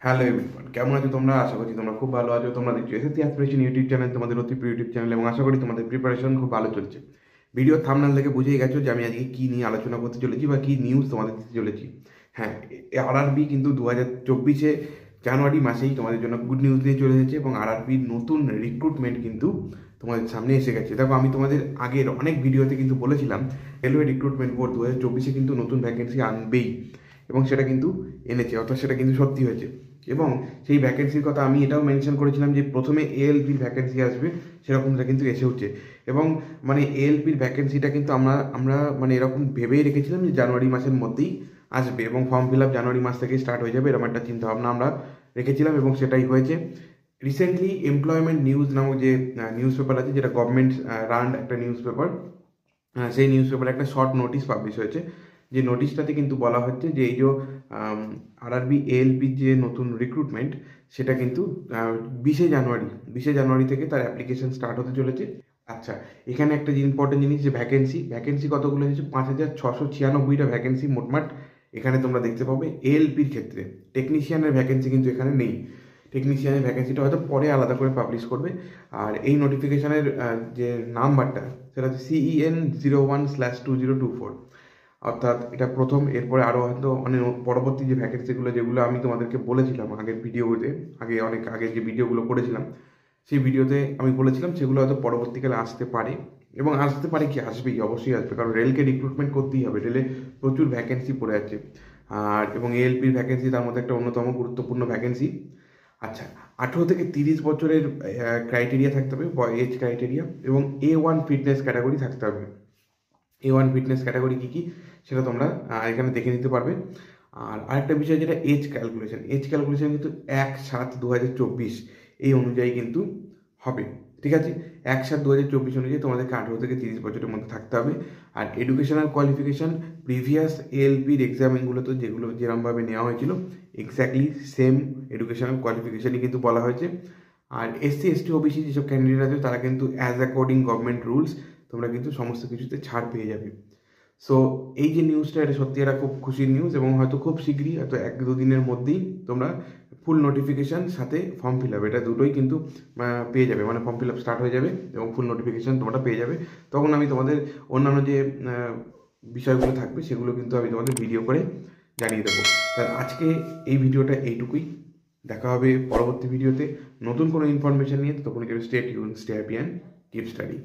Hello everyone, কেমন আছো তোমরা? আশা করছি তোমরা খুব ভালো আছো। তোমরা দেখছো এসএসসি অ্যাসপিরেশন ইউটিউব চ্যানেল, তোমাদের অতি প্রিয় ইউটিউব চ্যানেল, এবং আশা করি তোমাদের প্রিপারেশন খুব ভালো চলছে। ভিডিও থাম্বনেল দেখে বুঝেই গেছো যে আমি আজকে কী নিয়ে আলোচনা করতে চলেছি বা কী নিউজ তোমাদের দিতে চলেছি। হ্যাঁ, আরআরবি কিন্তু 2024 জানুয়ারি মাসেই তোমাদের জন্য গুড নিউজ নিয়ে চলে এসেছে, এবং আরআরবির নতুন রিক্রুটমেন্ট কিন্তু তোমাদের সামনে এসে গেছে। দেখো, আমি তোমাদের আগের অনেক ভিডিওতে কিন্তু বলেছিলাম রেলওয়ে রিক্রুটমেন্ট বোর্ড 2024 কিন্তু নতুন ভ্যাকেন্সি আনবেই, এবং সেটা কিন্তু এনেছে, অর্থাৎ সেটা কিন্তু সত্যি হয়েছে। এবং সেই ভ্যাকেন্সির কথা আমি এটাও মেনশন করেছিলাম যে প্রথমে এএলপির ভ্যাকেন্সি আসবে, সেরকমটা কিন্তু এসে উঠছে। এবং মানে এএলপির ভ্যাকেন্সিটা কিন্তু আমরা আমরা মানে এরকম ভেবেই রেখেছিলাম যে জানুয়ারি মাসের মধ্যেই আসবে, এবং ফর্ম ফিল আপ জানুয়ারি মাস থেকেই স্টার্ট হয়ে যাবে, এরকম একটা চিন্তাভাবনা আমরা রেখেছিলাম, এবং সেটাই হয়েছে। রিসেন্টলি এমপ্লয়মেন্ট নিউজ নামক যে নিউজ পেপার আছে, যেটা গভর্নমেন্ট রান একটা নিউজ পেপার, সেই নিউজ পেপারে একটা শর্ট নোটিশ পাবলিশ হয়েছে। যে নোটিশটাতে কিন্তু বলা হচ্ছে যে এই যে আরআরবি এএলপির যে নতুন রিক্রুটমেন্ট, সেটা কিন্তু 20শে জানুয়ারি থেকে তার অ্যাপ্লিকেশন স্টার্ট হতে চলেছে। আচ্ছা, এখানে একটা ইম্পর্টেন্ট জিনিস, যে ভ্যাকেন্সি কতগুলো হচ্ছে? 5,696টা ভ্যাকেন্সি মোটমাট এখানে তোমরা দেখতে পাবে এএলপির ক্ষেত্রে। টেকনিশিয়ানের ভ্যাকেন্সি কিন্তু এখানে নেই। টেকনিশিয়ানের ভ্যাকেন্সিটা হয়তো পরে আলাদা করে পাবলিশ করবে। আর এই নোটিফিকেশানের যে নাম্বারটা, সেটা হচ্ছে CEN01/2024, অর্থাৎ এটা প্রথম। এরপরে আরও হয়তো অনেক পরবর্তী যে ভ্যাকেন্সিগুলো, যেগুলো আমি তোমাদেরকে বলেছিলাম আগের ভিডিওতে, অনেক আগে যে ভিডিওগুলো করেছিলাম, সেই ভিডিওতে আমি বলেছিলাম সেগুলো হয়তো পরবর্তীকালে আসতে পারে। এবং আসতে পারে কি, আসবেই, অবশ্যই আসবে, কারণ রেলকে রিক্রুটমেন্ট করতেই হবে। রেলে প্রচুর ভ্যাকেন্সি পড়ে আছে, আর এবং এএলপির ভ্যাকেন্সি তার মধ্যে একটা অন্যতম গুরুত্বপূর্ণ ভ্যাকেন্সি। আচ্ছা, 18 থেকে 30 বছরের ক্রাইটেরিয়া থাকতে হবে, এজ ক্রাইটেরিয়া, এবং A1 ফিটনেস ক্যাটাগরি থাকতে হবে। A1 ফিটনেস ক্যাটাগরি কী কী, সেটা তোমরা এখানে দেখে নিতে পারবে। আর আরেকটা বিষয়, যেটা এজ ক্যালকুলেশন কিন্তু 1/7/2024 এই অনুযায়ী কিন্তু হবে। ঠিক আছে, 1/7/2024 অনুযায়ী তোমাদেরকে 18 থেকে 30 বছরের মধ্যে থাকতে হবে। আর এডুকেশনাল কোয়ালিফিকেশান প্রিভিয়াস এএলপির এক্সামগুলোতে যেগুলো যেরমভাবে নেওয়া হয়েছিল, এক্স্যাক্টলি সেম এডুকেশনাল কোয়ালিফিকেশানই কিন্তু বলা হয়েছে। আর এসসি এসটি ওবিসি যেসব ক্যান্ডিডেট আছে, তারা কিন্তু অ্যাজ অ্যাকর্ডিং গভর্নমেন্ট রুলস তোমরা কিন্তু সমস্ত কিছুতে ছাড় পেয়ে যাবে। সো এই যে নিউজটা, এটা সত্যি একটা খুব খুশির নিউজ, এবং হয়তো খুব শীঘ্রই, হয়তো 1-2 দিনের মধ্যেই তোমরা ফুল নোটিফিকেশান সাথে ফর্ম ফিল আপ, এটা দুটোই কিন্তু পেয়ে যাবে। মানে ফর্ম ফিল আপ স্টার্ট হয়ে যাবে এবং ফুল নোটিফিকেশান তোমরা পেয়ে যাবে। তখন আমি তোমাদের অন্যান্য যে বিষয়গুলো থাকবে, সেগুলো কিন্তু আমি তোমাদের ভিডিও করে জানিয়ে দেবো। তাহলে আজকে এই ভিডিওটা এইটুকুই। দেখা হবে পরবর্তী ভিডিওতে নতুন কোনো ইনফরমেশন নিয়ে। তখন stay tune, stay happy and keep study.